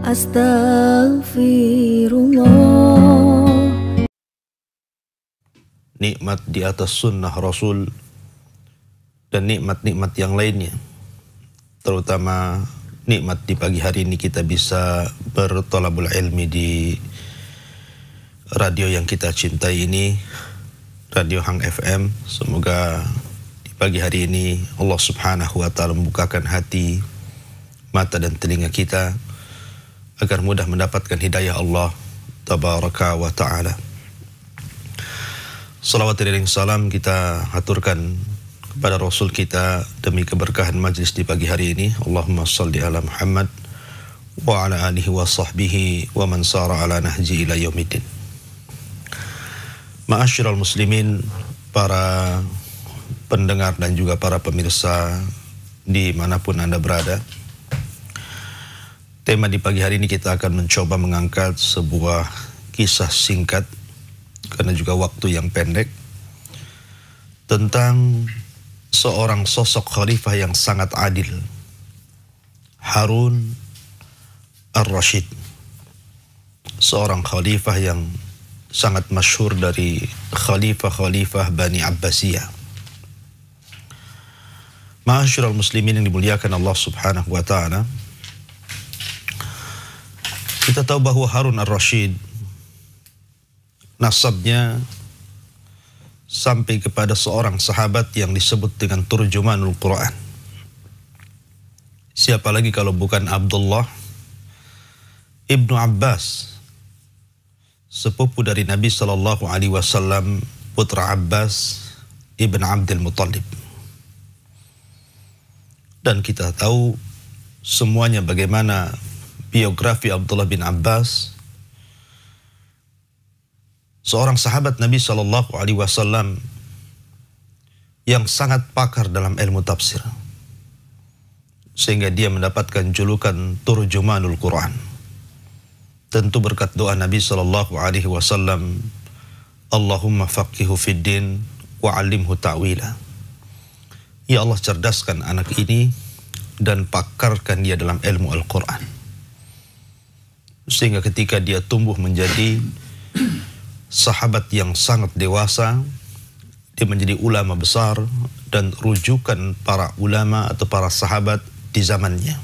Astaghfirullah. Nikmat di atas sunnah Rasul dan nikmat-nikmat yang lainnya, terutama nikmat di pagi hari ini kita bisa bertolabul ilmi di radio yang kita cintai ini, Radio Hang FM. Semoga di pagi hari ini Allah Subhanahu wa Ta'ala membukakan hati, mata dan telinga kita agar mudah mendapatkan hidayah Allah Tabaraka wa Ta'ala. Salawat dan salam kita aturkan kepada Rasul kita demi keberkahan majlis di pagi hari ini. Allahumma salli ala Muhammad wa ala alihi wa sahbihi wa man sara ala nahji ila yaumiddin. Ma'asyiral muslimin, para pendengar dan juga para pemirsa dimanapun Anda berada, tema di pagi hari ini kita akan mencoba mengangkat sebuah kisah singkat karena juga waktu yang pendek tentang seorang sosok khalifah yang sangat adil, Harun ar-Rasyid, seorang khalifah yang sangat masyhur dari khalifah-khalifah Bani Abbasiyah. Ma'asyiral muslimin yang dimuliakan Allah Subhanahu wa Ta'ala, kita tahu bahwa Harun ar-Rasyid nasabnya sampai kepada seorang sahabat yang disebut dengan Turjumanul Quran. Siapa lagi kalau bukan Abdullah Ibnu Abbas, sepupu dari Nabi Sallallahu Alaihi Wasallam, putra Abbas Ibn Abdul Muttalib. Dan kita tahu semuanya bagaimana biografi Abdullah bin Abbas, seorang sahabat Nabi Sallallahu Alaihi Wasallam yang sangat pakar dalam ilmu tafsir, sehingga dia mendapatkan julukan Turjumanul Quran. Tentu berkat doa Nabi Sallallahu Alaihi Wasallam, Allahumma faqihu fid din wa 'allimhu ta'wila. Ya Allah, cerdaskan anak ini dan pakarkan dia dalam ilmu Al-Quran, sehingga ketika dia tumbuh menjadi sahabat yang sangat dewasa, dia menjadi ulama besar dan rujukan para ulama atau para sahabat di zamannya.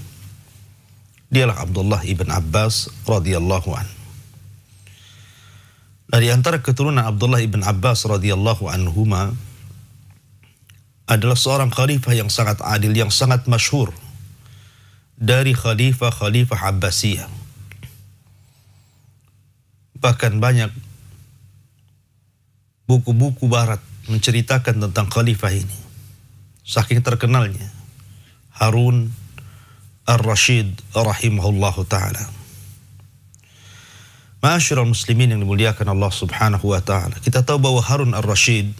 Dialah Abdullah ibn Abbas radhiyallahu an. Dari antara keturunan Abdullah ibn Abbas radhiyallahu anhuma adalah seorang khalifah yang sangat adil, yang sangat masyhur dari khalifah-khalifah Abbasiyah. Bahkan banyak buku-buku barat menceritakan tentang khalifah ini, saking terkenalnya Harun ar-Rasyid rahimahullahu ta'ala. Ma'asyiral muslimin yang dimuliakan Allah Subhanahu wa Ta'ala, kita tahu bahwa Harun ar-Rasyid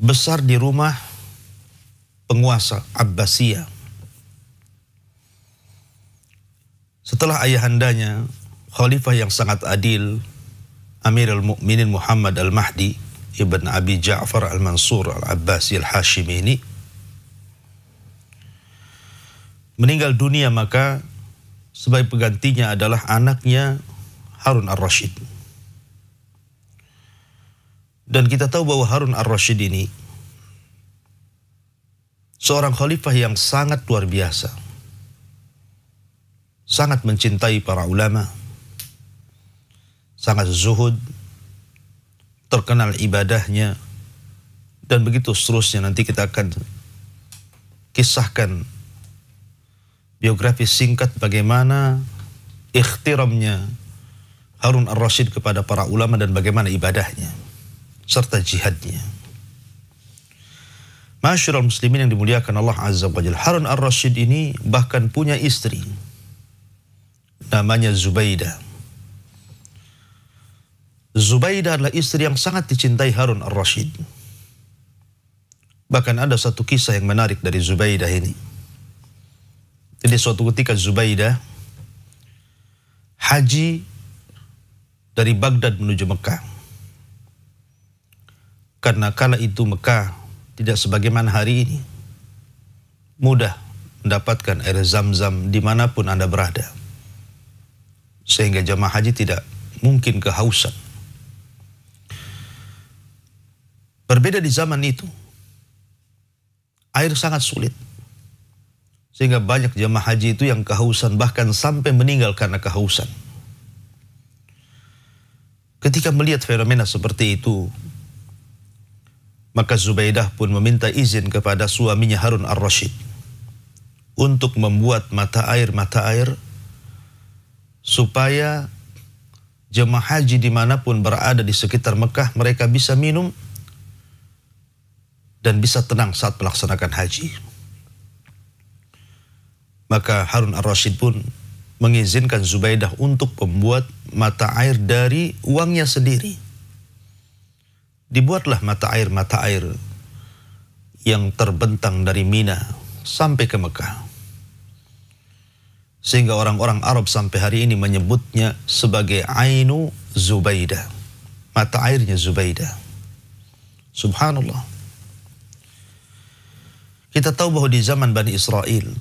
besar di rumah penguasa Abbasiyah. Setelah ayahandanya, khalifah yang sangat adil, Amirul Mukminin Muhammad al-Mahdi ibn Abi Ja'far al-Mansur al-Abbasi al-Hashimi ini meninggal dunia, maka sebagai penggantinya adalah anaknya Harun ar-Rasyid. Dan kita tahu bahwa Harun ar-Rasyid ini seorang khalifah yang sangat luar biasa, sangat mencintai para ulama, sangat zuhud, terkenal ibadahnya, dan begitu seterusnya. Nanti kita akan kisahkan biografi singkat bagaimana ikhtiramnya Harun ar-Rasyid kepada para ulama dan bagaimana ibadahnya serta jihadnya. Ma'asyiral muslimin yang dimuliakan Allah Azza wa Jalla, Harun ar-Rasyid ini bahkan punya istri namanya Zubaidah. Zubaidah adalah istri yang sangat dicintai Harun ar-Rasyid. Bahkan ada satu kisah yang menarik dari Zubaidah ini. Jadi suatu ketika Zubaidah haji dari Baghdad menuju Mekah. Karena kala itu Mekah tidak sebagaimana hari ini, mudah mendapatkan air zam-zam dimanapun Anda berada. Sehingga jamaah haji tidak mungkin kehausan. Berbeda di zaman itu, air sangat sulit. Sehingga banyak jamaah haji itu yang kehausan, bahkan sampai meninggal karena kehausan. Ketika melihat fenomena seperti itu, maka Zubaidah pun meminta izin kepada suaminya Harun ar-Rasyid untuk membuat mata air supaya jemaah haji dimanapun berada di sekitar Mekah, mereka bisa minum dan bisa tenang saat melaksanakan haji. Maka Harun ar-Rasyid pun mengizinkan Zubaidah untuk membuat mata air dari uangnya sendiri. Dibuatlah mata air yang terbentang dari Mina sampai ke Mekah. Sehingga orang-orang Arab sampai hari ini menyebutnya sebagai Ainu Zubaidah, mata airnya Zubaidah. Subhanallah. Kita tahu bahwa di zaman Bani Israel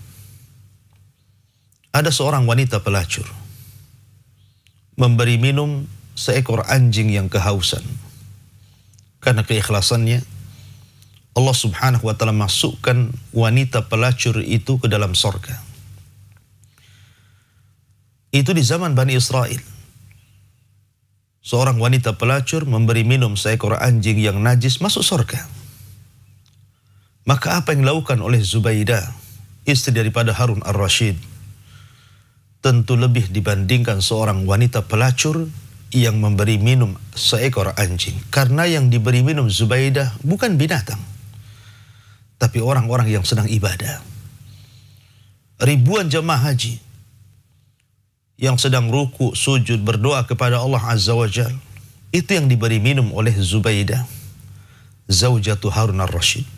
ada seorang wanita pelacur memberi minum seekor anjing yang kehausan. Karena keikhlasannya, Allah Subhanahu wa ta'ala masukkan wanita pelacur itu ke dalam surga. Itu di zaman Bani Israel. Seorang wanita pelacur memberi minum seekor anjing yang najis, masuk surga. Maka apa yang dilakukan oleh Zubaidah, istri daripada Harun ar-Rasyid, tentu lebih dibandingkan seorang wanita pelacur yang memberi minum seekor anjing. Karena yang diberi minum Zubaidah bukan binatang, tapi orang-orang yang sedang ibadah. Ribuan jamaah haji yang sedang ruku, sujud, berdoa kepada Allah Azza wa Jal, itu yang diberi minum oleh Zubaidah, zaujatu Harun ar-Rasyid.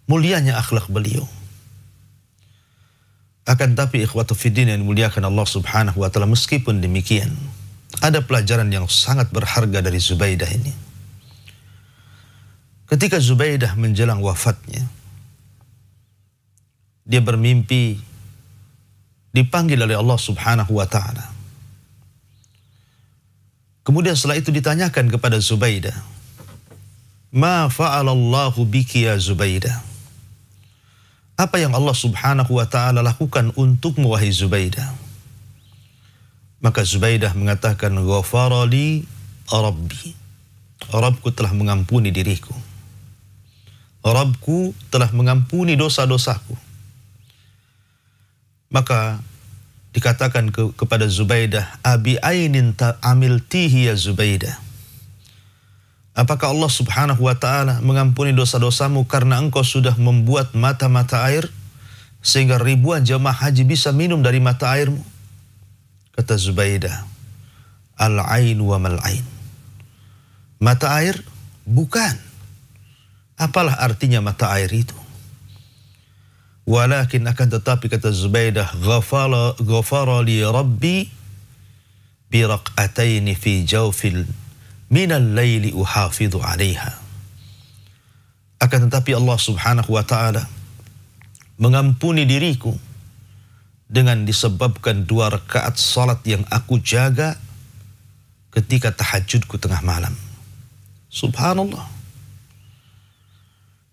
Mulianya akhlak beliau. Akan tapi ikhwatu fiddin yang dimuliakan Allah Subhanahu wa ta'ala, meskipun demikian, ada pelajaran yang sangat berharga dari Zubaidah ini. Ketika Zubaidah menjelang wafatnya, dia bermimpi dipanggil oleh Allah Subhanahu wa ta'ala. Kemudian setelah itu ditanyakan kepada Zubaidah, "Ma fa'alallahu biki ya Zubaidah?" Apa yang Allah Subhanahu wa ta'ala lakukan untukmu wahai Zubaidah? Maka Zubaidah mengatakan, "Ghafarali Rabbi." Rabbku telah mengampuni diriku. Rabbku telah mengampuni dosa-dosaku. Maka dikatakan kepada Zubaidah, "Abi ainin amiltihi ya Zubaidah?" Apakah Allah Subhanahu wa ta'ala mengampuni dosa-dosamu karena engkau sudah membuat mata-mata air sehingga ribuan jamaah haji bisa minum dari mata airmu? Kata Zubaidah, "Al-ain wa mal-ain." Mata air? Bukan. Apalah artinya mata air itu? Walakin akan tetapi, kata Zubaidah, "Ghafara li Rabbi bi raq'ataini fi jawfil minal laili uhafidhu 'alaiha." Akan tetapi Allah Subhanahu wa ta'ala mengampuni diriku dengan disebabkan 2 rakaat salat yang aku jaga ketika tahajudku tengah malam. Subhanallah.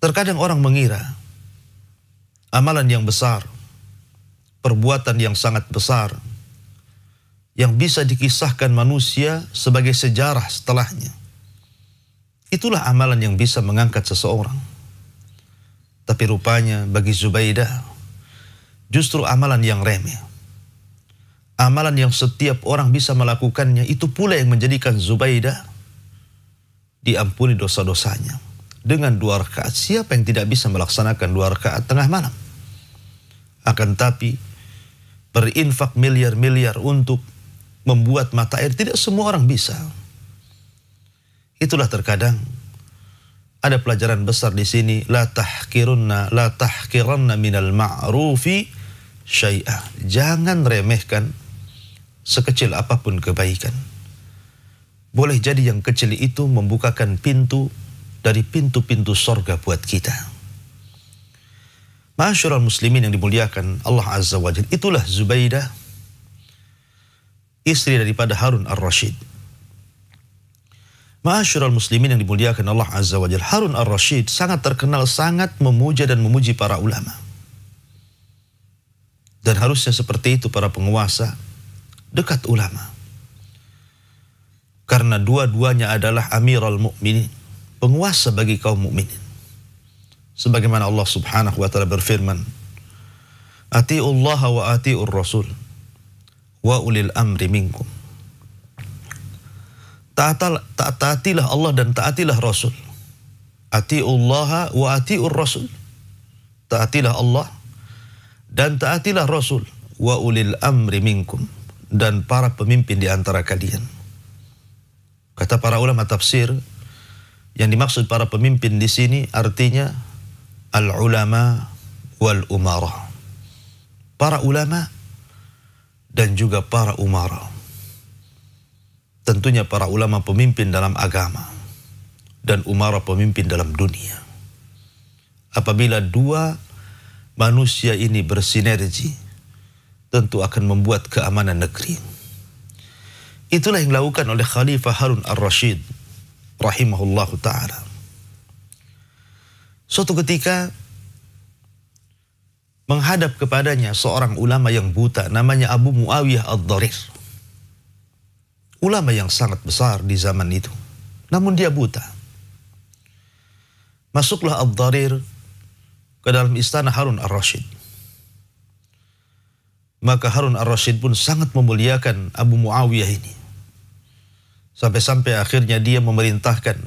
Terkadang orang mengira amalan yang besar, perbuatan yang sangat besar, yang bisa dikisahkan manusia sebagai sejarah setelahnya, itulah amalan yang bisa mengangkat seseorang. Tapi rupanya bagi Zubaidah, justru amalan yang remeh, amalan yang setiap orang bisa melakukannya, itu pula yang menjadikan Zubaidah diampuni dosa-dosanya. Dengan 2 rakaat, siapa yang tidak bisa melaksanakan 2 rakaat tengah malam? Akan tapi berinfak miliar-miliar untuk membuat mata air, tidak semua orang bisa. Itulah terkadang ada pelajaran besar di sini, la tahkiranna minal ma'rufi syai'ah. Jangan remehkan sekecil apapun kebaikan. Boleh jadi yang kecil itu membukakan pintu dari pintu-pintu sorga buat kita. Ma'asyiral muslimin yang dimuliakan Allah Azza wa Jalla, itulah Zubaidah, istri daripada Harun ar-Rasyid. Ma'asyiral muslimin yang dimuliakan Allah Azza wa Jalla, Harun ar-Rasyid sangat terkenal, sangat memuja dan memuji para ulama. Dan harusnya seperti itu para penguasa, dekat ulama. Karena dua-duanya adalah Amirul Mukminin, penguasa bagi kaum mukminin. Sebagaimana Allah Subhanahu wa taala berfirman, "Atiullaha wa atiur rasul wa ulil amri minkum." Taatilah Allah dan taatilah Rasul. Atiullaha wa atiur rasul. Taatilah Allah dan taatilah Rasul, wa ulil amri minkum, dan para pemimpin di antara kalian. Kata para ulama tafsir, yang dimaksud para pemimpin di sini artinya al-ulama wal umara. Para ulama dan juga para umara. Tentunya para ulama pemimpin dalam agama dan umara pemimpin dalam dunia. Apabila dua manusia ini bersinergi, tentu akan membuat keamanan negeri. Itulah yang dilakukan oleh Khalifah Harun ar-Rasyid rahimahullahu ta'ala. Suatu ketika menghadap kepadanya seorang ulama yang buta namanya Abu Muawiyah ad-Dharir. Ulama yang sangat besar di zaman itu. Namun dia buta. Masuklah ad-Dharir ke dalam istana Harun ar-Rasyid. Maka Harun ar-Rasyid pun sangat memuliakan Abu Muawiyah ini. Sampai-sampai akhirnya dia memerintahkan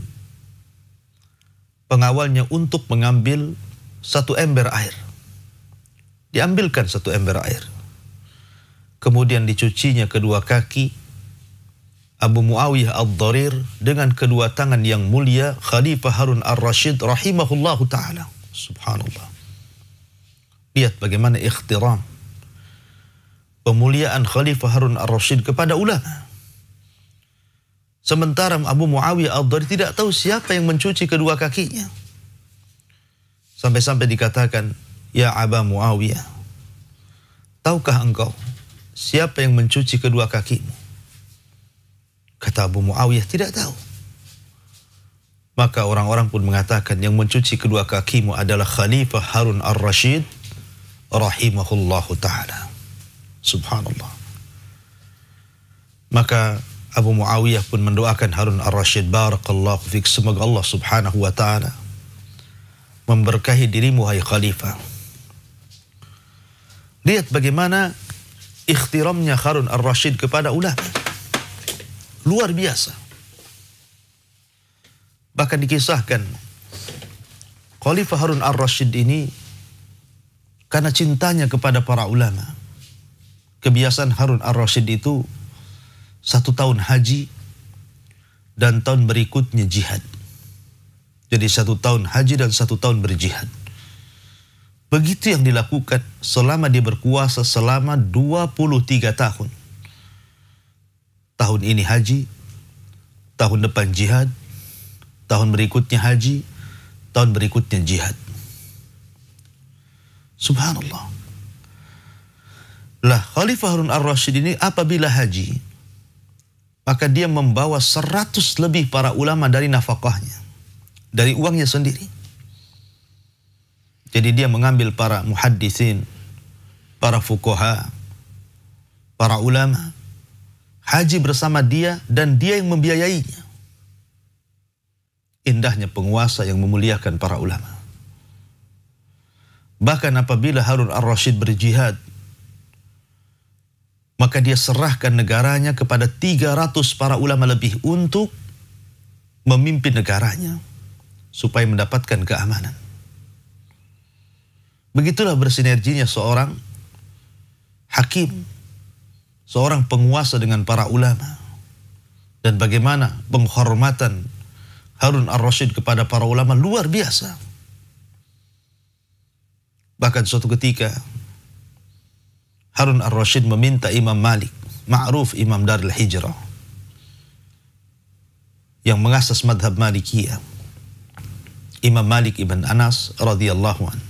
pengawalnya untuk mengambil satu ember air. Diambilkan satu ember air. Kemudian dicucinya kedua kaki Abu Muawiyah ad-Dharir dengan kedua tangan yang mulia Khalifah Harun ar-Rasyid rahimahullahu ta'ala. Subhanallah. Lihat bagaimana ikhtiram, pemuliaan Khalifah Harun ar-Rasyid kepada ulama. Sementara Abu Muawiyah ad-Dharir tidak tahu siapa yang mencuci kedua kakinya. Sampai-sampai dikatakan, "Ya Aba Muawiyah, tahukah engkau siapa yang mencuci kedua kakimu?" Kata Abu Muawiyah, "Tidak tahu." Maka orang-orang pun mengatakan, yang mencuci kedua kakimu adalah Khalifah Harun ar-Rasyid rahimahullahu ta'ala. Subhanallah. Maka Abu Muawiyah pun mendoakan Harun ar-Rasyid, barakallahu fik, semoga Allah subhanahu wa ta'ala memberkahi dirimu hai Khalifah. Lihat bagaimana ikhtiramnya Harun ar-Rasyid kepada ulama. Luar biasa. Bahkan dikisahkan Khalifah Harun ar-Rasyid ini karena cintanya kepada para ulama, kebiasaan Harun ar-Rasyid itu 1 tahun haji dan tahun berikutnya jihad. Jadi 1 tahun haji dan 1 tahun berjihad. Begitu yang dilakukan selama dia berkuasa selama 23 tahun. Tahun ini haji, tahun depan jihad, tahun berikutnya haji, tahun berikutnya jihad. Subhanallah. Lah Khalifah Harun ar-Rasyid ini apabila haji, maka dia membawa 100 lebih para ulama dari nafkahnya, dari uangnya sendiri. Jadi dia mengambil para muhadditsin, para fuqaha, para ulama, haji bersama dia dan dia yang membiayainya. Indahnya penguasa yang memuliakan para ulama. Bahkan apabila Harun ar-Rasyid berjihad, maka dia serahkan negaranya kepada 300 para ulama lebih untuk memimpin negaranya supaya mendapatkan keamanan. Begitulah bersinerginya seorang hakim, seorang penguasa dengan para ulama. Dan bagaimana penghormatan Harun ar-Rasyid kepada para ulama luar biasa. Bahkan suatu ketika Harun ar-Rasyid meminta Imam Malik, ma'ruf Imam Darul Hijrah, yang mengasas madhab Malikiyah, Imam Malik ibn Anas radhiyallahu anhu.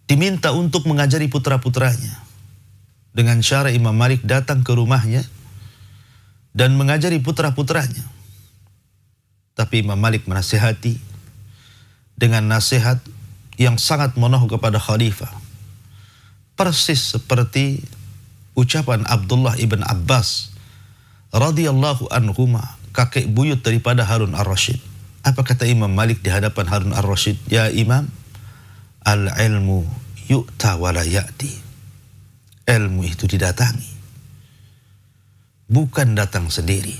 diminta untuk mengajari putra-putranya. Dengan cara Imam Malik datang ke rumahnya dan mengajari putra-putranya. Tapi Imam Malik menasihati dengan nasihat yang sangat menohok kepada khalifah. Persis seperti ucapan Abdullah ibn Abbas radhiyallahu anhuma, kakek buyut daripada Harun ar-Rasyid. Apa kata Imam Malik di hadapan Harun ar-Rasyid? Ya Imam, al-ilmu yu'ta wa la ya'ti. Ilmu itu didatangi, bukan datang sendiri.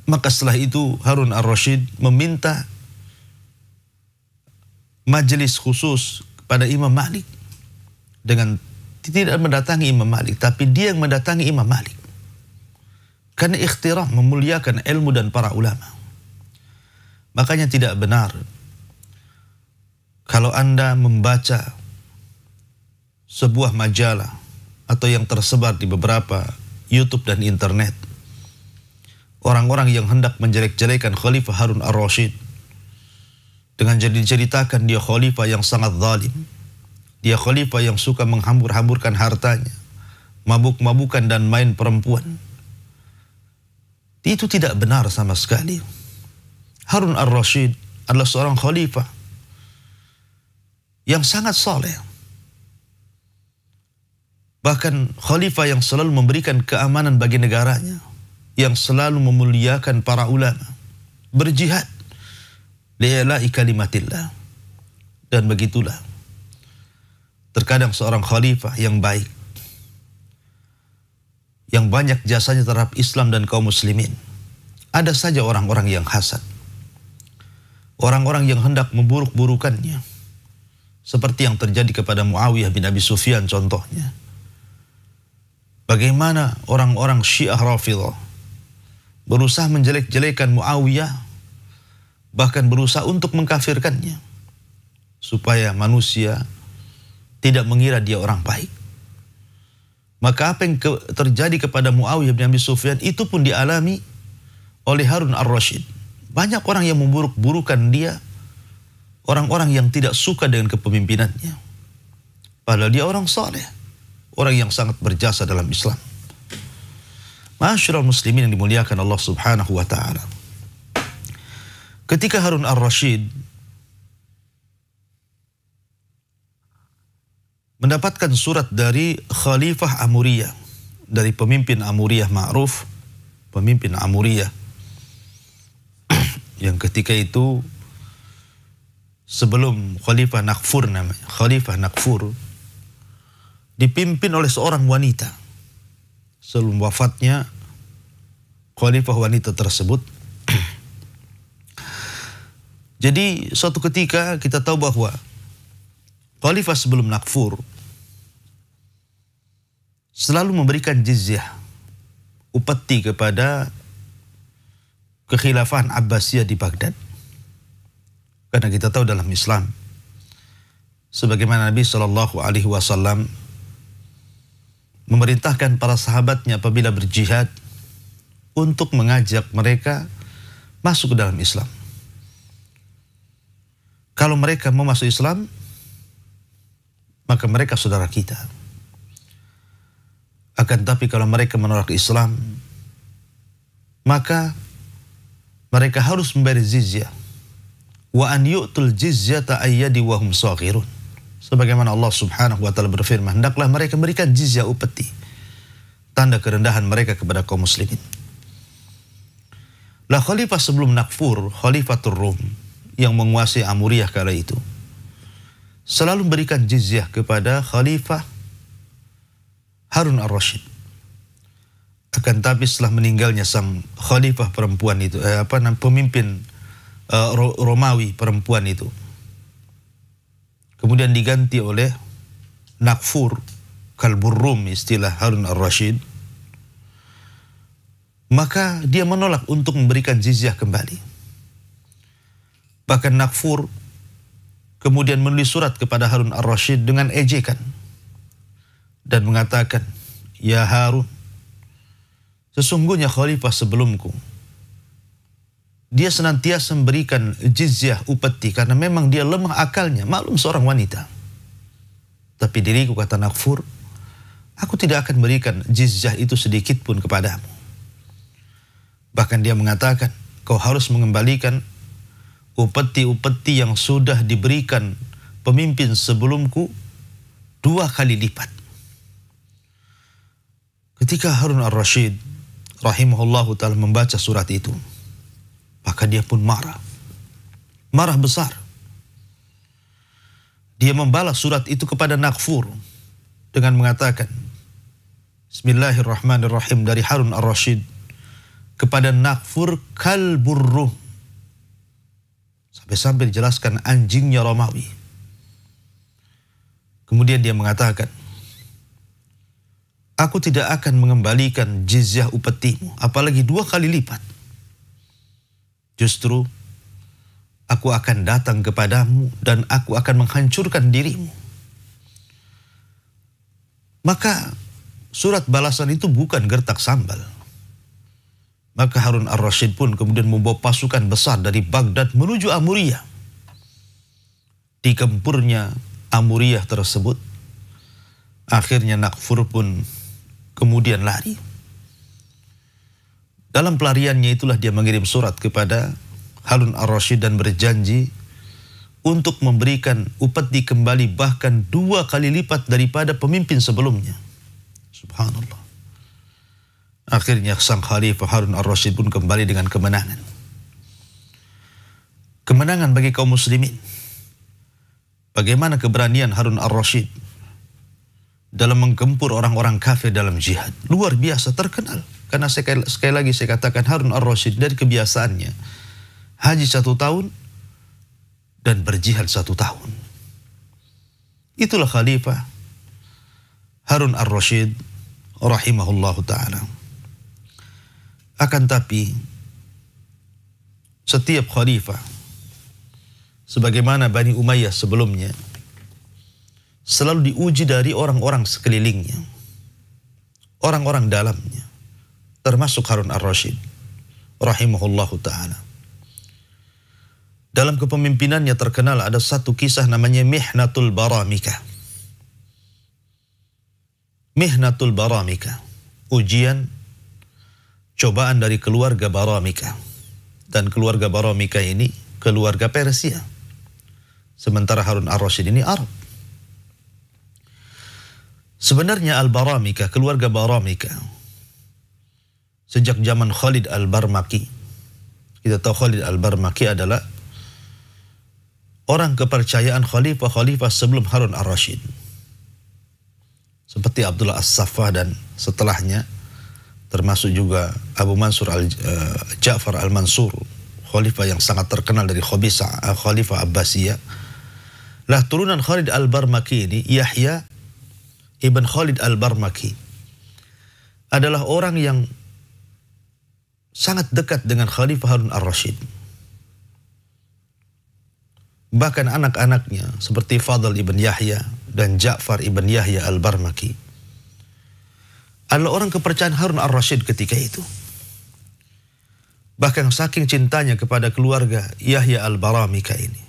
Maka setelah itu Harun ar-Rasyid meminta majelis khusus kepada Imam Malik dengan tidak mendatangi Imam Malik, tapi dia yang mendatangi Imam Malik. Karena ikhtirah, memuliakan ilmu dan para ulama. Makanya tidak benar kalau Anda membaca sebuah majalah atau yang tersebar di beberapa YouTube dan internet, orang-orang yang hendak menjelek-jelekan Khalifah Harun ar-Rasyid dengan ceritakan dia khalifah yang sangat zalim, dia khalifah yang suka menghambur-hamburkan hartanya, mabuk-mabukan dan main perempuan. Itu tidak benar sama sekali. Harun ar-Rasyid adalah seorang khalifah yang sangat saleh. Bahkan khalifah yang selalu memberikan keamanan bagi negaranya, yang selalu memuliakan para ulama, berjihad li'ila'i kalimatillah. Dan begitulah terkadang seorang khalifah yang baik, yang banyak jasanya terhadap Islam dan kaum muslimin, ada saja orang-orang yang hasad, orang-orang yang hendak memburuk-burukannya, seperti yang terjadi kepada Muawiyah bin Abi Sufyan contohnya. Bagaimana orang-orang Syiah Rafidhah berusaha menjelek-jelekan Muawiyah, bahkan berusaha untuk mengkafirkannya, supaya manusia tidak mengira dia orang baik. Maka apa yang terjadi kepada Muawiyah bin Abi Sufyan itu pun dialami oleh Harun ar-Rasyid. Banyak orang yang memburuk-burukan dia, orang-orang yang tidak suka dengan kepemimpinannya. Padahal dia orang saleh, orang yang sangat berjasa dalam Islam. Ma'asyiral muslimin yang dimuliakan Allah Subhanahu wa taala. Ketika Harun ar-Rasyid mendapatkan surat dari Khalifah Amuriyah, dari pemimpin Amuriyah ma'ruf, pemimpin Amuriyah yang ketika itu sebelum Khalifah Nakfur namanya, Khalifah Nakfur dipimpin oleh seorang wanita. Sebelum wafatnya Khalifah wanita tersebut. Jadi suatu ketika kita tahu bahwa Khalifah sebelum Nakfur selalu memberikan jizyah, upeti kepada kekhilafahan Abbasiyah di Baghdad. Karena kita tahu dalam Islam, sebagaimana Nabi SAW memerintahkan para sahabatnya apabila berjihad untuk mengajak mereka masuk ke dalam Islam. Kalau mereka mau masuk Islam, maka mereka saudara kita. Akan tapi kalau mereka menolak Islam, maka mereka harus membayar jizyah. Wa an yu'tul jizyata ayyadi wa hum saghirun. Sebagaimana Allah Subhanahu wa taala berfirman, hendaklah mereka memberikan jizyah upeti, tanda kerendahan mereka kepada kaum muslimin. Lah khalifah sebelum Nakfur, Khalifatul Rum yang menguasai Amuriyah kala itu, selalu memberikan jizyah kepada Khalifah Harun ar-Rasyid. Akan tapi setelah meninggalnya sang khalifah perempuan itu, pemimpin Romawi perempuan itu, kemudian diganti oleh Nakfur, Kalburrum istilah Harun ar-Rasyid, maka dia menolak untuk memberikan jizyah kembali. Bahkan Nakfur kemudian menulis surat kepada Harun ar-Rasyid dengan ejekan dan mengatakan, ya Harun, sesungguhnya khalifah sebelumku dia senantiasa memberikan jizyah, upeti, karena memang dia lemah akalnya. Maklum seorang wanita. Tapi diriku, kata Nakfur, aku tidak akan berikan jizyah itu sedikit pun kepadamu. Bahkan dia mengatakan, kau harus mengembalikan upeti-upeti yang sudah diberikan pemimpin sebelumku 2 kali lipat. Ketika Harun ar-Rasyid rahimahullahu ta'ala membaca surat itu, maka dia pun marah. Marah besar. Dia membalas surat itu kepada Nakfur dengan mengatakan, Bismillahirrahmanirrahim, dari Harun ar-Rasyid kepada Nakfur, kalburruh. Sampai-sampai dijelaskan anjingnya Romawi. Kemudian dia mengatakan, aku tidak akan mengembalikan jizyah upetimu, apalagi 2 kali lipat. Justru aku akan datang kepadamu dan aku akan menghancurkan dirimu. Maka surat balasan itu bukan gertak sambal. Maka Harun ar-Rasyid pun kemudian membawa pasukan besar dari Baghdad menuju Amuriyah. Di gempurnya Amuriyah tersebut, akhirnya Nakfur pun kemudian lari. Dalam pelariannya itulah dia mengirim surat kepada Harun ar-Rasyid dan berjanji untuk memberikan upeti kembali bahkan 2 kali lipat daripada pemimpin sebelumnya. Subhanallah. Akhirnya sang Khalifah Harun ar-Rasyid pun kembali dengan kemenangan. Kemenangan bagi kaum muslimin. Bagaimana keberanian Harun ar-Rasyid dalam menggempur orang-orang kafir dalam jihad. Luar biasa, terkenal. Karena sekali lagi saya katakan, Harun ar-Rasyid dari kebiasaannya haji 1 tahun dan berjihad 1 tahun. Itulah Khalifah Harun ar-Rasyid rahimahullahu ta'ala. Akan tapi setiap khalifah, sebagaimana Bani Umayyah sebelumnya, selalu diuji dari orang-orang sekelilingnya, orang-orang dalamnya, termasuk Harun ar-Rasyid rahimahullahu ta'ala. Dalam kepemimpinannya terkenal ada satu kisah namanya Mihnatul Baramika. Mihnatul Baramika, ujian, cobaan dari keluarga Baramika. Dan keluarga Baramika ini keluarga Persia. Sementara Harun ar-Rasyid ini Arab. Sebenarnya Al-Baramika, keluarga Baramika, sejak zaman Khalid Al-Barmaki. Kita tahu Khalid Al-Barmaki adalah orang kepercayaan khalifah-khalifah sebelum Harun ar-Rasyid. Seperti Abdullah As-Saffah dan setelahnya, termasuk juga Abu Mansur Ja'far Al-Mansur, khalifah yang sangat terkenal dari khalifah Abbasiyah. Lah turunan Khalid Al-Barmaki ini, Yahya ibn Khalid Al-Barmaki, adalah orang yang sangat dekat dengan Khalifah Harun ar-Rasyid. Bahkan anak-anaknya seperti Fadl ibn Yahya dan Ja'far ibn Yahya Al-Barmaki adalah orang kepercayaan Harun ar-Rasyid ketika itu. Bahkan saking cintanya kepada keluarga Yahya Al-Baramika ini,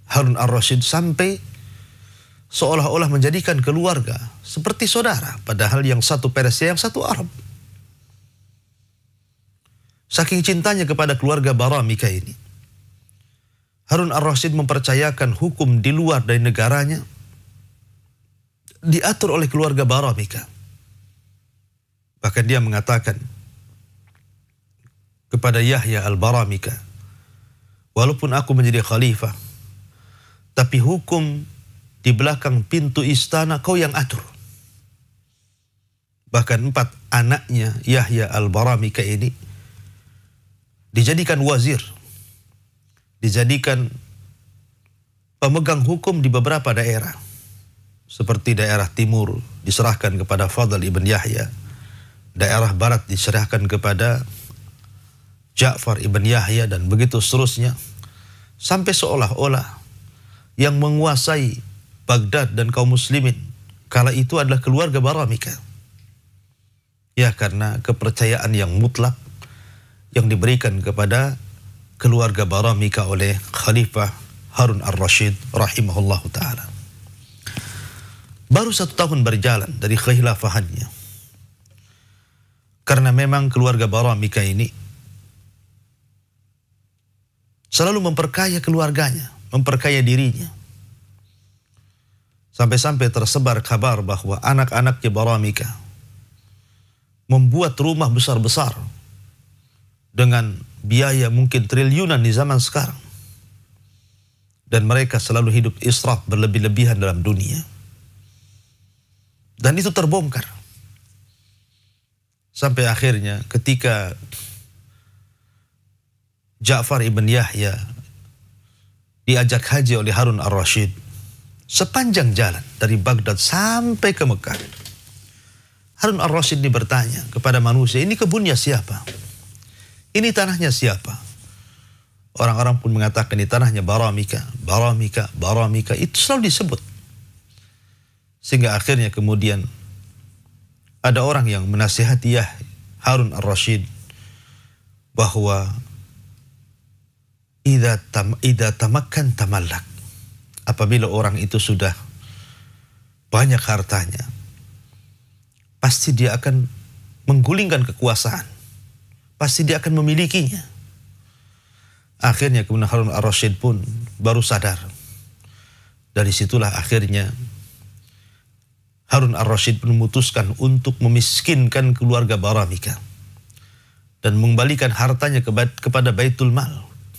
Harun ar-Rasyid sampai seolah-olah menjadikan keluarga seperti saudara, padahal yang satu Persia, yang satu Arab. Saking cintanya kepada keluarga Baramika ini, Harun ar-Rasyid mempercayakan hukum di luar dari negaranya diatur oleh keluarga Baramika. Bahkan dia mengatakan kepada Yahya Al-Baramika, walaupun aku menjadi khalifah, tapi hukum di belakang pintu istana kau yang atur. Bahkan 4 anaknya Yahya Al-Baramika ini dijadikan wazir, dijadikan pemegang hukum di beberapa daerah. Seperti daerah timur diserahkan kepada Fadl ibn Yahya, daerah barat diserahkan kepada Ja'far ibn Yahya, dan begitu seterusnya. Sampai seolah-olah yang menguasai Baghdad dan kaum muslimin kala itu adalah keluarga Baramika. Ya, karena kepercayaan yang mutlak yang diberikan kepada keluarga Baramika oleh Khalifah Harun ar-Rasyid rahimahullahu ta'ala. Baru 1 tahun berjalan dari kekhilafahannya. Karena memang keluarga Baramika ini selalu memperkaya keluarganya, memperkaya dirinya. Sampai-sampai tersebar kabar bahwa anak-anaknya Baramika membuat rumah besar-besar dengan biaya mungkin triliunan di zaman sekarang. Dan mereka selalu hidup israf berlebih-lebihan dalam dunia. Dan itu terbongkar. Sampai akhirnya ketika Ja'far ibn Yahya diajak haji oleh Harun ar-Rasyid, sepanjang jalan dari Baghdad sampai ke Mekah, Harun ar-Rasyid ini bertanya kepada manusia, ini kebunnya siapa? Ini tanahnya siapa? Orang-orang pun mengatakan ini tanahnya Baramika, Baramika, Baramika. Itu selalu disebut. Sehingga akhirnya kemudian ada orang yang menasihati Harun ar-Rasyid bahwa idza tamakkan tamallak. Apabila orang itu sudah banyak hartanya, pasti dia akan menggulingkan kekuasaan. Pasti dia akan memilikinya. Akhirnya kemudian Harun ar-Rasyid pun baru sadar. Dari situlah akhirnya Harun ar-Rasyid memutuskan untuk memiskinkan keluarga Baramika dan mengembalikan hartanya kepada Baitul Mal,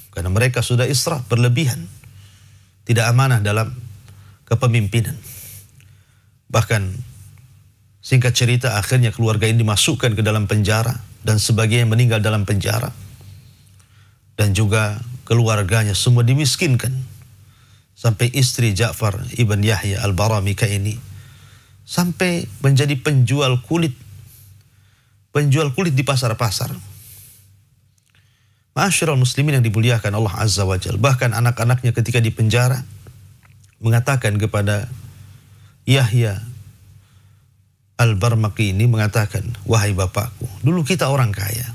karena mereka sudah israf berlebihan, tidak amanah dalam kepemimpinan. Bahkan singkat cerita akhirnya keluarga ini dimasukkan ke dalam penjara dan sebagian meninggal dalam penjara, dan juga keluarganya semua dimiskinkan sampai istri Ja'far ibn Yahya al-Baramika ini sampai menjadi penjual kulit di pasar-pasar. Ma'asyiral muslimin yang dimuliakan Allah Azza wa Jalla. Bahkan anak-anaknya ketika di penjara mengatakan kepada Yahya al-Barmaki ini, mengatakan, wahai bapakku, dulu kita orang kaya.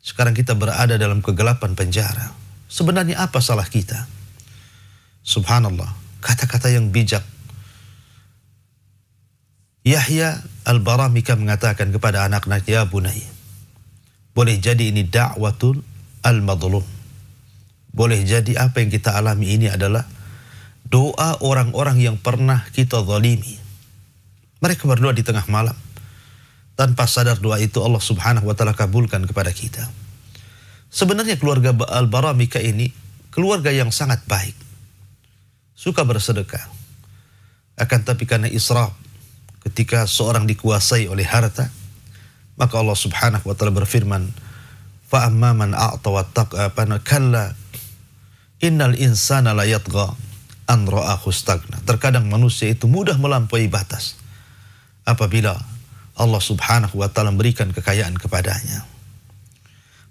Sekarang kita berada dalam kegelapan penjara. Sebenarnya apa salah kita? Subhanallah, kata-kata yang bijak. Yahya al-Baramika mengatakan kepada anak-anak, ya bunai, boleh jadi ini da'watul al-madlum. Boleh jadi apa yang kita alami ini adalah doa orang-orang yang pernah kita zalimi. Mereka berdoa di tengah malam. Tanpa sadar doa itu Allah subhanahu wa ta'ala kabulkan kepada kita. Sebenarnya keluarga al-Baramika ini keluarga yang sangat baik. Suka bersedekah. Akan tapi karena israf, ketika seorang dikuasai oleh harta, maka Allah subhanahu wa ta'ala berfirman, فَأَمَّا مَنْ أَعْطَى وَاتَّقَى كَلَّا إِنَّ الْإِنسَانَ لَا يَطْغَى أَنْ رَآهُ اسْتَغْنَى. Terkadang manusia itu mudah melampaui batas apabila Allah subhanahu wa ta'ala memberikan kekayaan kepadanya.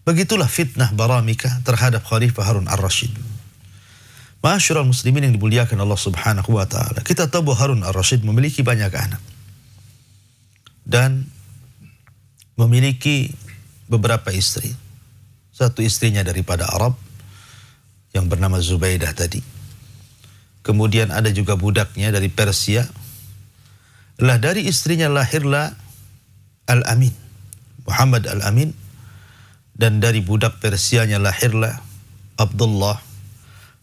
Begitulah fitnah Baramika terhadap Khalifah Harun ar-Rasyid. Ma'asyiral muslimin yang dimuliakan Allah subhanahu wa ta'ala, kita tahu Harun ar-Rasyid memiliki banyak anak dan memiliki beberapa istri. Satu istrinya daripada Arab yang bernama Zubaidah tadi. Kemudian ada juga budaknya dari Persia. Lah dari istrinya lahirlah Al-Amin, Muhammad Al-Amin, dan dari budak Persianya lahirlah Abdullah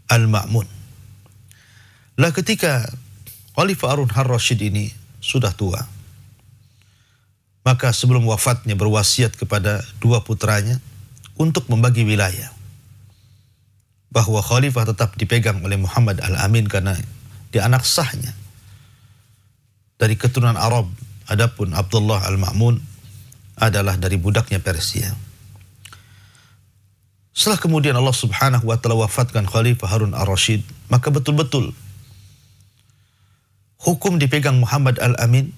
Al-Ma'mun. Lah ketika Khalifah Harun ar-Rasyid ini sudah tua, maka sebelum wafatnya berwasiat kepada dua putranya untuk membagi wilayah. Bahwa khalifah tetap dipegang oleh Muhammad Al-Amin karena dia anak sahnya dari keturunan Arab. Adapun Abdullah Al-Ma'mun adalah dari budaknya Persia. Setelah kemudian Allah subhanahu wa ta'ala wafatkan Khalifah Harun ar-Rasyid, maka betul-betul hukum dipegang Muhammad Al-Amin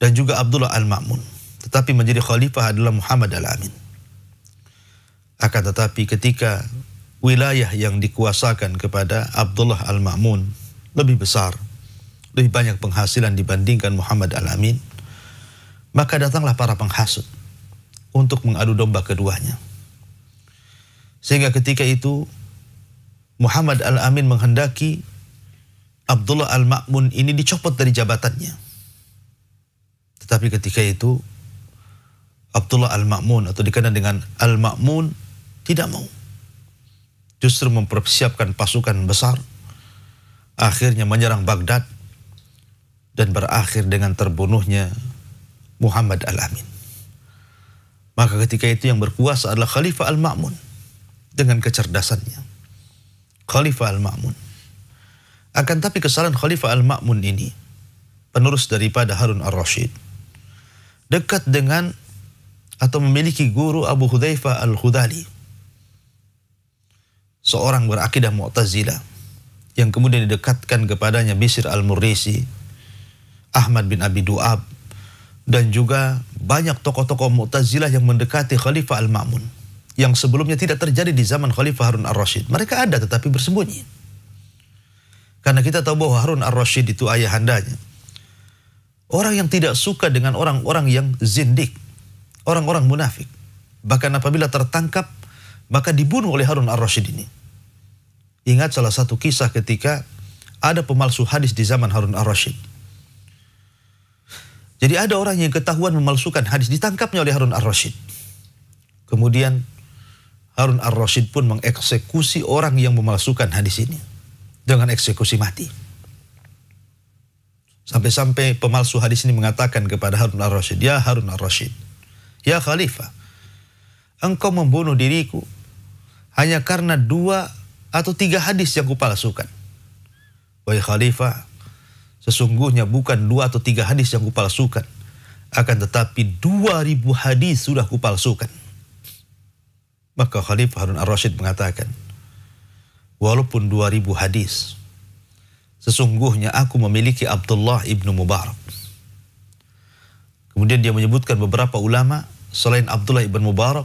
dan juga Abdullah Al-Ma'mun. Tetapi menjadi khalifah adalah Muhammad Al-Amin. Akan tetapi ketika wilayah yang dikuasakan kepada Abdullah Al-Ma'mun lebih besar, lebih banyak penghasilan dibandingkan Muhammad Al-Amin, maka datanglah para penghasut untuk mengadu domba keduanya. Sehingga ketika itu Muhammad Al-Amin menghendaki Abdullah Al-Ma'mun ini dicopot dari jabatannya. Tetapi ketika itu Abdullah Al-Ma'mun atau dikenal dengan Al-Ma'mun tidak mau. Justru mempersiapkan pasukan besar. Akhirnya menyerang Baghdad dan berakhir dengan terbunuhnya Muhammad Al-Amin. Maka ketika itu yang berkuasa adalah Khalifah Al-Ma'mun dengan kecerdasannya. Khalifah Al-Ma'mun. Akan tapi kesalahan Khalifah Al-Ma'mun ini, penerus daripada Harun Ar-Rasyid, dekat dengan atau memiliki guru Abu Hudzaifah Al-Khudali, seorang berakidah Mu'tazilah yang kemudian didekatkan kepadanya Bishr Al-Murrisi, Ahmad bin Abi Du'ab, dan juga banyak tokoh-tokoh Mu'tazilah yang mendekati Khalifah Al-Ma'mun yang sebelumnya tidak terjadi di zaman Khalifah Harun Ar-Rasyid. Mereka ada tetapi bersembunyi. Karena kita tahu bahwa Harun Ar-Rasyid itu ayahandanya orang yang tidak suka dengan orang-orang yang zindik, orang-orang munafik. Bahkan apabila tertangkap, maka dibunuh oleh Harun Ar-Rasyid ini. Ingat salah satu kisah ketika ada pemalsu hadis di zaman Harun Ar-Rasyid. Jadi ada orang yang ketahuan memalsukan hadis, ditangkapnya oleh Harun Ar-Rasyid. Kemudian Harun Ar-Rasyid pun mengeksekusi orang yang memalsukan hadis ini dengan eksekusi mati. Sampai-sampai pemalsu hadis ini mengatakan kepada Harun Ar-Rasyid, "Ya Harun Ar-Rasyid, ya Khalifah, engkau membunuh diriku hanya karena 2 atau 3 hadis yang kupalsukan. Wahai Khalifah, sesungguhnya bukan 2 atau 3 hadis yang kupalsukan, akan tetapi 2000 hadis sudah kupalsukan." Maka Khalifah Harun Ar-Rasyid mengatakan, walaupun 2000 hadis, sesungguhnya aku memiliki Abdullah ibnu Mubarak. Kemudian dia menyebutkan beberapa ulama selain Abdullah ibnu Mubarak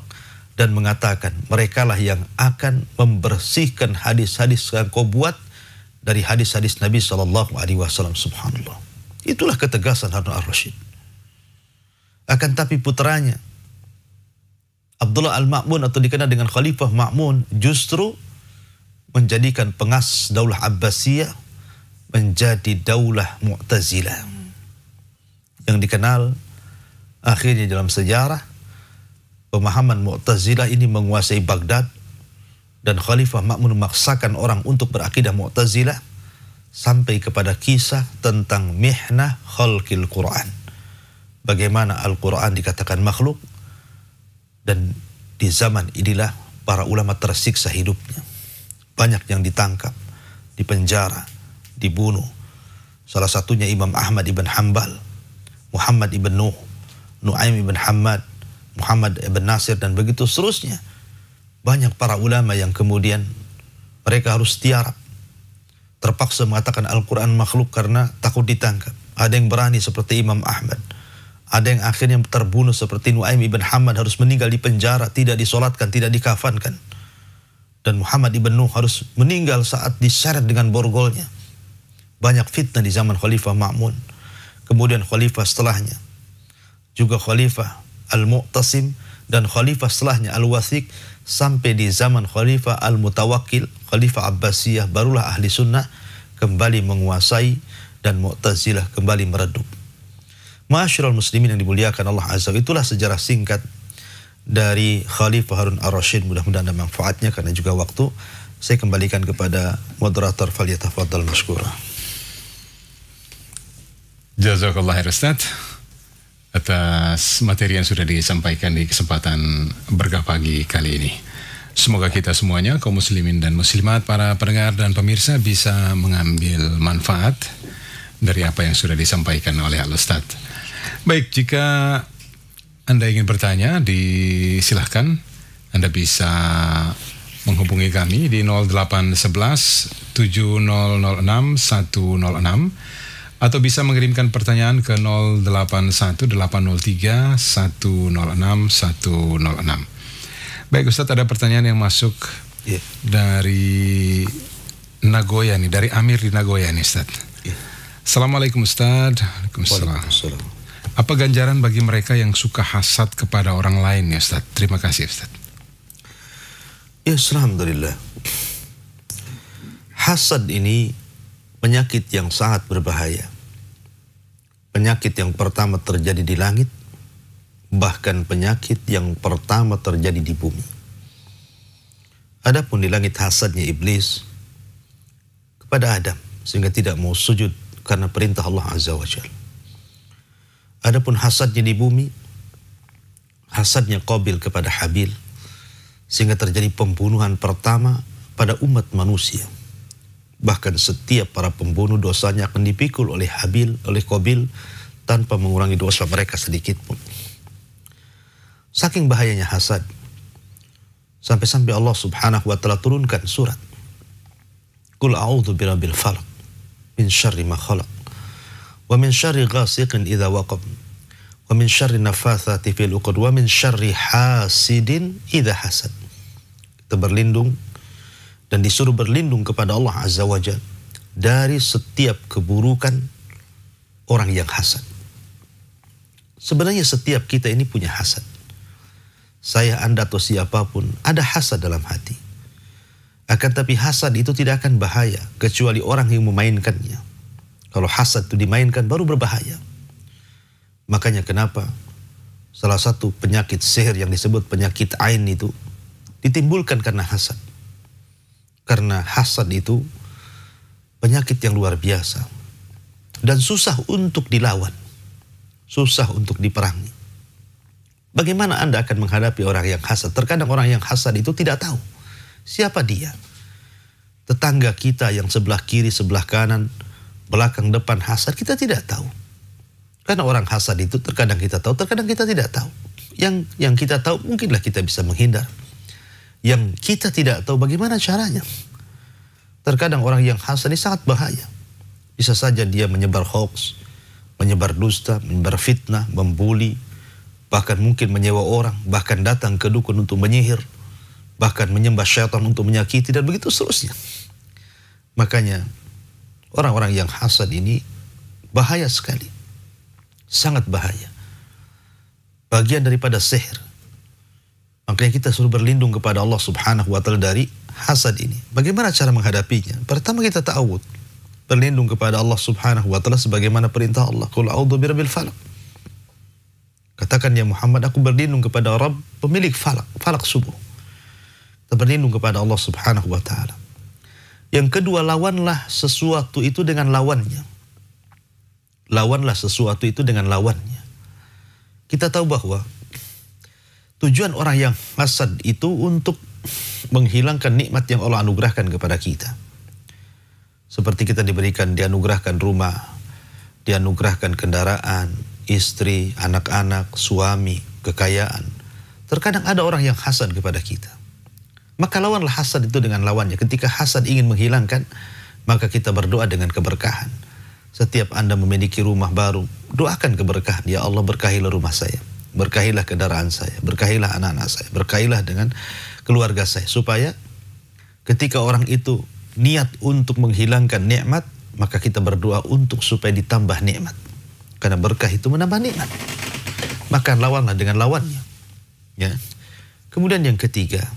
dan mengatakan merekalah yang akan membersihkan hadis-hadis yang kau buat dari hadis-hadis Nabi SAW. Subhanallah. Itulah ketegasan Harun Ar-Rasyid. Akan tapi putranya Abdullah Al-Ma'mun atau dikenal dengan Khalifah Ma'mun justru menjadikan pengas Daulah Abbasiyah menjadi Daulah Mu'tazilah. Yang dikenal akhirnya dalam sejarah pemahaman Mu'tazilah ini menguasai Baghdad dan Khalifah Ma'mun memaksakan orang untuk berakidah Mu'tazilah sampai kepada kisah tentang mihnah khalqil Quran. Bagaimana Al-Quran dikatakan makhluk dan di zaman inilah para ulama tersiksa hidupnya. Banyak yang ditangkap, dipenjara, dibunuh. Salah satunya Imam Ahmad ibn Hanbal, Muhammad ibn Nuh, Nu'aim ibn Hammad, Muhammad ibn Nasir, dan begitu seterusnya. Banyak para ulama yang kemudian mereka harus tiarap, terpaksa mengatakan Al-Quran makhluk karena takut ditangkap. Ada yang berani seperti Imam Ahmad. Ada yang akhirnya terbunuh seperti Nu'aim ibn Hammad, harus meninggal di penjara, tidak disolatkan, tidak dikafankan. Dan Muhammad ibn Nuh harus meninggal saat diseret dengan borgolnya. Banyak fitnah di zaman Khalifah Ma'mun. Kemudian Khalifah setelahnya, juga Khalifah Al-Mu'tasim, dan Khalifah setelahnya Al-Wathiq, sampai di zaman Khalifah Al-Mutawakkil, Khalifah Abbasiyah, barulah ahli sunnah kembali menguasai dan Mu'tazilah kembali meredup. Ma'asyiral muslimin yang dimuliakan Allah Azza wa Jalla, itulah sejarah singkat dari Khalifah Harun Ar-Rasyid. Mudah-mudahan ada manfaatnya karena juga waktu. Saya kembalikan kepada moderator, falyatafaddal mashkura. Jazakallah khair Ustaz atas materi yang sudah disampaikan di kesempatan berkah pagi kali ini. Semoga kita semuanya, kaum muslimin dan muslimat, para pendengar dan pemirsa, bisa mengambil manfaat dari apa yang sudah disampaikan oleh Al-Ustaz. Baik, jika Anda ingin bertanya, disilahkan. Anda bisa menghubungi kami di 0811 7006 106 atau bisa mengirimkan pertanyaan ke 081 803 106 106. Baik Ustaz, ada pertanyaan yang masuk dari Nagoya nih, dari Amir di Nagoya nih Ustaz. Assalamualaikum Ustaz. Waalaikumsalam. Apa ganjaran bagi mereka yang suka hasad kepada orang lain ya Ustaz? Terima kasih Ustaz. Ya, alhamdulillah. Hasad ini penyakit yang sangat berbahaya. Penyakit yang pertama terjadi di langit, bahkan penyakit yang pertama terjadi di bumi. Adapun di langit hasadnya iblis kepada Adam sehingga tidak mau sujud karena perintah Allah Azza wa Jalla. Adapun hasadnya di bumi, hasadnya Qabil kepada Habil sehingga terjadi pembunuhan pertama pada umat manusia. Bahkan setiap para pembunuh dosanya akan dipikul oleh Habil, oleh Qabil tanpa mengurangi dosa mereka sedikit pun. Saking bahayanya hasad, sampai-sampai Allah Subhanahu wa taala turunkan surat Qul a'udzu birabbil falaq min syarri ma khalaq wa min syarri ghasiqin idza waqab wa min syarri nafatsati fil 'uqad wa min syarri hasidin idza hasad. Kita berlindung dan disuruh berlindung kepada Allah Azza wa Jalla dari setiap keburukan orang yang hasad. Sebenarnya setiap kita ini punya hasad. Saya, Anda, atau siapapun ada hasad dalam hati. Akan tapi hasad itu tidak akan bahaya kecuali orang yang memainkannya. Kalau hasad itu dimainkan baru berbahaya. Makanya kenapa salah satu penyakit sihir yang disebut penyakit ain itu ditimbulkan karena hasad. Karena hasad itu penyakit yang luar biasa dan susah untuk dilawan, susah untuk diperangi. Bagaimana Anda akan menghadapi orang yang hasad? Terkadang orang yang hasad itu tidak tahu siapa dia. Tetangga kita yang sebelah kiri, sebelah kanan, belakang, depan hasad, kita tidak tahu. Karena orang hasad itu terkadang kita tahu, terkadang kita tidak tahu. Yang kita tahu mungkinlah kita bisa menghindar. Yang kita tidak tahu bagaimana caranya. Terkadang orang yang hasad ini sangat bahaya. Bisa saja dia menyebar hoax, menyebar dusta, menyebar fitnah, membuli, bahkan mungkin menyewa orang, bahkan datang ke dukun untuk menyihir, bahkan menyembah syaitan untuk menyakiti, dan begitu seterusnya. Makanya orang-orang yang hasad ini bahaya sekali. Sangat bahaya. Bagian daripada sihir. Makanya kita suruh berlindung kepada Allah Subhanahu wa taala dari hasad ini. Bagaimana cara menghadapinya? Pertama kita ta'awud, berlindung kepada Allah Subhanahu wa taala sebagaimana perintah Allah. Qul a'udzu birabbil falaq. Katakan ya Muhammad, aku berlindung kepada Rabb pemilik falak, falak subuh. Kita berlindung kepada Allah Subhanahu wa taala. Yang kedua, lawanlah sesuatu itu dengan lawannya. Lawanlah sesuatu itu dengan lawannya. Kita tahu bahwa tujuan orang yang hasad itu untuk menghilangkan nikmat yang Allah anugerahkan kepada kita. Seperti kita dianugerahkan rumah, dianugerahkan kendaraan, istri, anak-anak, suami, kekayaan. Terkadang ada orang yang hasad kepada kita. Maka lawanlah hasad itu dengan lawannya. Ketika hasad ingin menghilangkan, maka kita berdoa dengan keberkahan. Setiap Anda memiliki rumah baru, doakan keberkahan. Ya Allah, berkahilah rumah saya. Berkahilah kendaraan saya, berkahilah anak-anak saya, berkahilah dengan keluarga saya. Supaya ketika orang itu niat untuk menghilangkan nikmat, maka kita berdoa untuk supaya ditambah nikmat. Karena berkah itu menambah nikmat. Maka lawanlah dengan lawannya. Ya. Kemudian yang ketiga,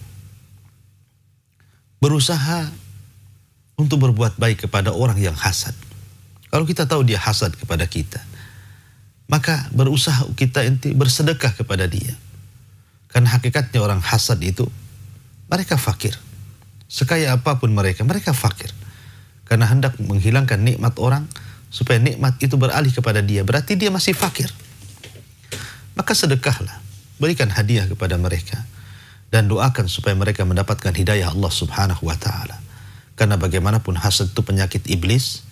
berusaha untuk berbuat baik kepada orang yang hasad. Kalau kita tahu dia hasad kepada kita, maka berusaha kita bersedekah kepada dia. Karena hakikatnya orang hasad itu, mereka fakir. Sekaya apapun mereka, mereka fakir. Karena hendak menghilangkan nikmat orang, supaya nikmat itu beralih kepada dia. Berarti dia masih fakir. Maka sedekahlah. Berikan hadiah kepada mereka. Dan doakan supaya mereka mendapatkan hidayah Allah Subhanahu wa ta'ala. Karena bagaimanapun hasad itu penyakit iblis.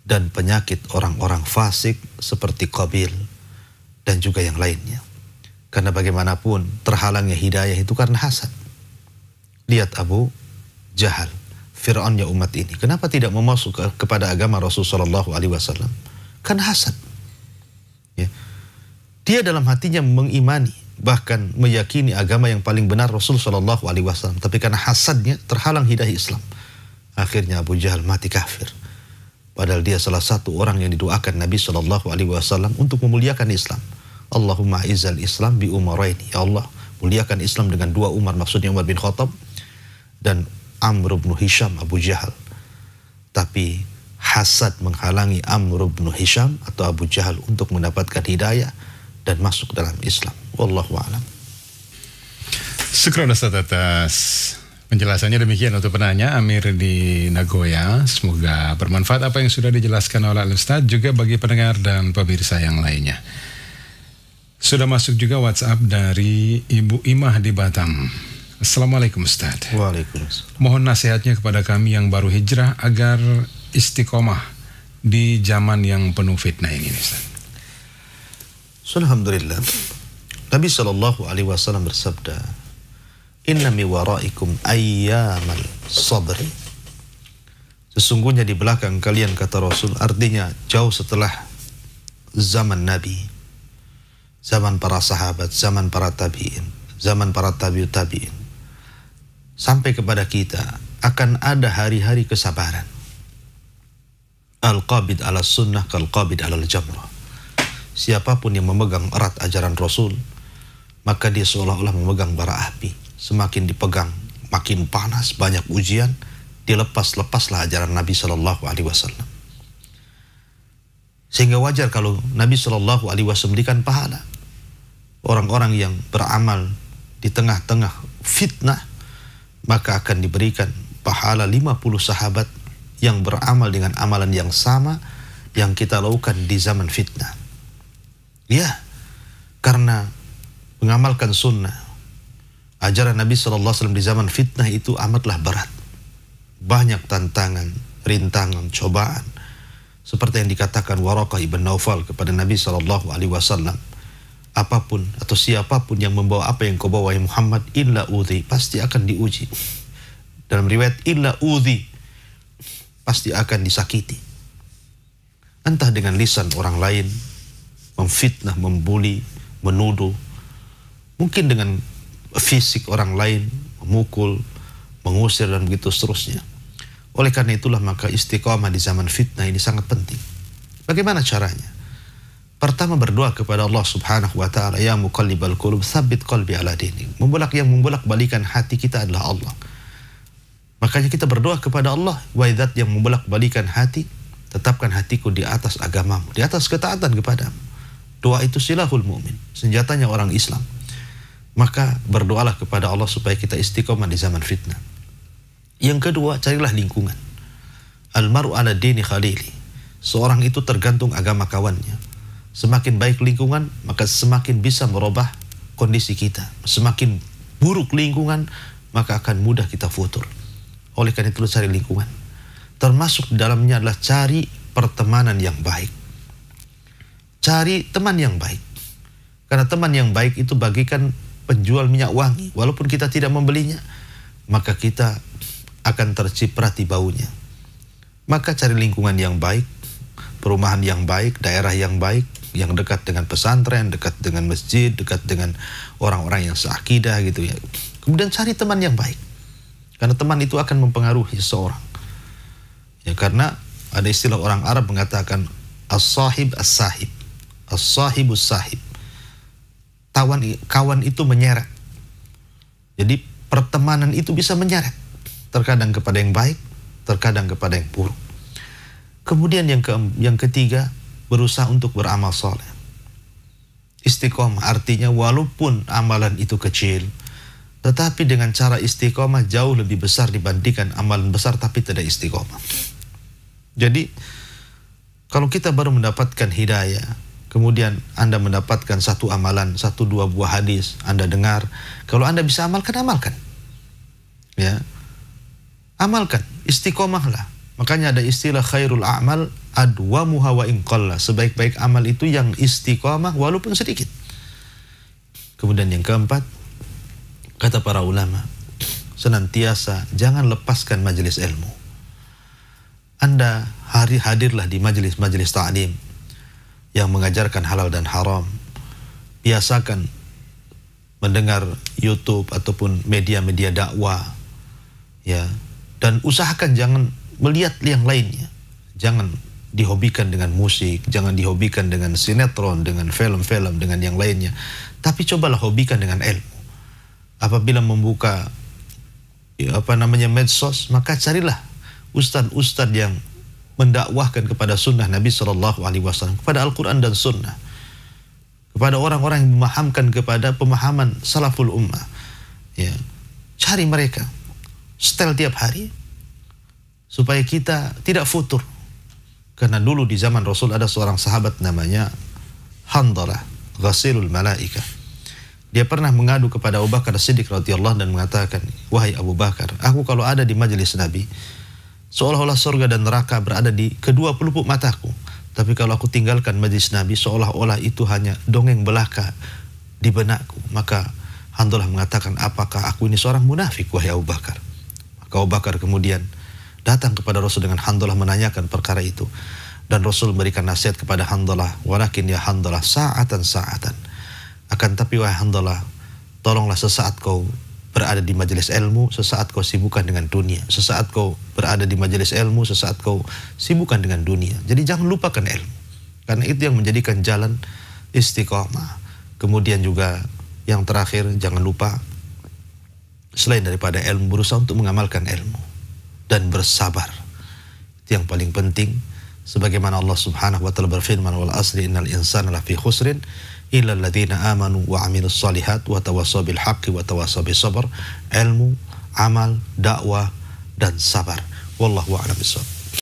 Dan penyakit orang-orang fasik seperti Qabil dan juga yang lainnya. Karena bagaimanapun terhalangnya hidayah itu karena hasad. Lihat Abu Jahal, Fir'aunnya umat ini. Kenapa tidak mau masuk kepada agama Rasulullah SAW? Karena hasad. Ya. Dia dalam hatinya mengimani, bahkan meyakini agama yang paling benar Rasul SAW. Tapi karena hasadnya terhalang hidayah Islam. Akhirnya Abu Jahal mati kafir. Padahal dia salah satu orang yang didoakan Nabi SAW untuk memuliakan Islam. Allahumma izzal Islam bi umaraini. Ya Allah, muliakan Islam dengan dua Umar, maksudnya Umar bin Khattab dan Amr bin Hisham Abu Jahal. Tapi hasad menghalangi Amr bin Hisham atau Abu Jahal untuk mendapatkan hidayah dan masuk dalam Islam. Wallahu a'lam. Syukran Ustaz atas penjelasannya. Demikian untuk penanya Amir di Nagoya. Semoga bermanfaat apa yang sudah dijelaskan oleh Ustaz, juga bagi pendengar dan pemirsa yang lainnya. Sudah masuk juga WhatsApp dari Ibu Imah di Batam. Assalamualaikum Ustaz. Waalaikumsalam. Mohon nasihatnya kepada kami yang baru hijrah agar istiqomah di zaman yang penuh fitnah ini, Ustaz. Alhamdulillah. Nabi SAW bersabda, "Inna mi waraikum ayyamal sabri." Sesungguhnya di belakang kalian, kata Rasul, artinya jauh setelah zaman Nabi, zaman para sahabat, zaman para tabi'in, zaman para tabi'ut tabi'in, sampai kepada kita akan ada hari-hari kesabaran. Al-qabid ala sunnah kal-qabid ala al-jamrah. Siapapun yang memegang erat ajaran Rasul, maka dia seolah-olah memegang bara api. Semakin dipegang, makin panas, banyak ujian, dilepas-lepaslah ajaran Nabi SAW. Sehingga wajar kalau Nabi SAW berikan pahala. Orang-orang yang beramal di tengah-tengah fitnah, maka akan diberikan pahala 50 sahabat yang beramal dengan amalan yang sama yang kita lakukan di zaman fitnah. Ya, karena mengamalkan sunnah, ajaran Nabi SAW di zaman fitnah itu amatlah berat. Banyak tantangan, rintangan, cobaan. Seperti yang dikatakan Waraqah ibn Naufal kepada Nabi SAW, apapun atau siapapun yang membawa apa yang kau bawa, ya Muhammad, illa udhi, pasti akan diuji. Dalam riwayat, illa udhi, pasti akan disakiti. Entah dengan lisan orang lain, memfitnah, membuli, menuduh. Mungkin dengan fisik orang lain, memukul, mengusir, dan begitu seterusnya. Oleh karena itulah maka istiqamah di zaman fitnah ini sangat penting. Bagaimana caranya? Pertama, berdoa kepada Allah Subhanahu wa ta'ala, ya muqallibal qulub, tsabbit qalbi ala dinik. Yang membolak-balikan hati kita adalah Allah. Makanya kita berdoa kepada Allah, wa idzat yang membolak-balikan hati, tetapkan hatiku di atas agamamu, di atas ketaatan kepadamu. Doa itu silahul mu'min, senjatanya orang Islam. Maka berdoalah kepada Allah supaya kita istiqomah di zaman fitnah. Yang kedua, carilah lingkungan. Al-mar'u ala dini khalili. Seorang itu tergantung agama kawannya. Semakin baik lingkungan, maka semakin bisa merubah kondisi kita. Semakin buruk lingkungan, maka akan mudah kita futur. Oleh karena itu cari lingkungan. Termasuk di dalamnya adalah cari pertemanan yang baik. Cari teman yang baik. Karena teman yang baik itu bagikan penjual minyak wangi. Walaupun kita tidak membelinya, maka kita akan terciprati baunya. Maka cari lingkungan yang baik, perumahan yang baik, daerah yang baik, yang dekat dengan pesantren, dekat dengan masjid, dekat dengan orang-orang yang seakidah gitu ya. Kemudian cari teman yang baik. Karena teman itu akan mempengaruhi seseorang. Ya, karena ada istilah orang Arab mengatakan as-sahib as-sahib. As-sahibus sahib. Kawan itu menyeret. Jadi pertemanan itu bisa menyeret. Terkadang kepada yang baik, terkadang kepada yang buruk. Kemudian yang ketiga, berusaha untuk beramal soleh. Istiqomah artinya walaupun amalan itu kecil, tetapi dengan cara istiqomah jauh lebih besar dibandingkan amalan besar tapi tidak istiqomah. Jadi kalau kita baru mendapatkan hidayah, kemudian Anda mendapatkan satu amalan, 1-2 buah hadis, Anda dengar, kalau Anda bisa amalkan, amalkan. Ya. Amalkan, istiqomahlah. Makanya ada istilah khairul a'mal adwamuha wa in qalla. Sebaik-baik amal itu yang istiqomah walaupun sedikit. Kemudian yang keempat, kata para ulama, senantiasa jangan lepaskan majelis ilmu. Anda hadirlah di majelis-majelis ta'lim yang mengajarkan halal dan haram. Biasakan mendengar YouTube ataupun media-media dakwah, ya, dan usahakan jangan melihat yang lainnya. Jangan dihobikan dengan musik, jangan dihobikan dengan sinetron, dengan film-film, dengan yang lainnya. Tapi cobalah hobikan dengan ilmu. Apabila membuka medsos, maka carilah ustadz-ustadz yang mendakwahkan kepada sunnah Nabi SAW, kepada Al-Quran dan sunnah, kepada orang-orang yang memahamkan kepada pemahaman salaful ummah. Ya, cari mereka, setel tiap hari, supaya kita tidak futur. Karena dulu di zaman Rasul ada seorang sahabat namanya Handalah, ghasilul malaika. Dia pernah mengadu kepada Abu Bakar Siddiq radhiyallahu dan mengatakan, wahai Abu Bakar, aku kalau ada di majelis Nabi, seolah-olah surga dan neraka berada di kedua pelupuk mataku. Tapi kalau aku tinggalkan majelis Nabi, seolah-olah itu hanya dongeng belaka di benakku. Maka Handalah mengatakan, apakah aku ini seorang munafik, wahai Abu Bakar? Maka Abu Bakar kemudian datang kepada Rasul dengan Handalah menanyakan perkara itu. Dan Rasul memberikan nasihat kepada Handalah, walakin ya Handalah sa'atan. Akan tapi wahai Handalah, tolonglah sesaat kau berada di majelis ilmu, sesaat kau sibukkan dengan dunia. Sesaat kau berada di majelis ilmu, sesaat kau sibukkan dengan dunia. Jadi jangan lupakan ilmu, karena itu yang menjadikan jalan istiqamah. Kemudian juga yang terakhir, jangan lupa selain daripada ilmu, berusaha untuk mengamalkan ilmu dan bersabar. Itu yang paling penting. Sebagaimana Allah Subhanahu wa taala berfirman, wal asri innal insana lafi khusrin illa alladziina amanu wa 'amilus shalihat wa tawassaw bil haqqi wa tawassaw bis sabr. Ilmu, amal, dakwah dan sabar. Wallahu a'lam bishawab.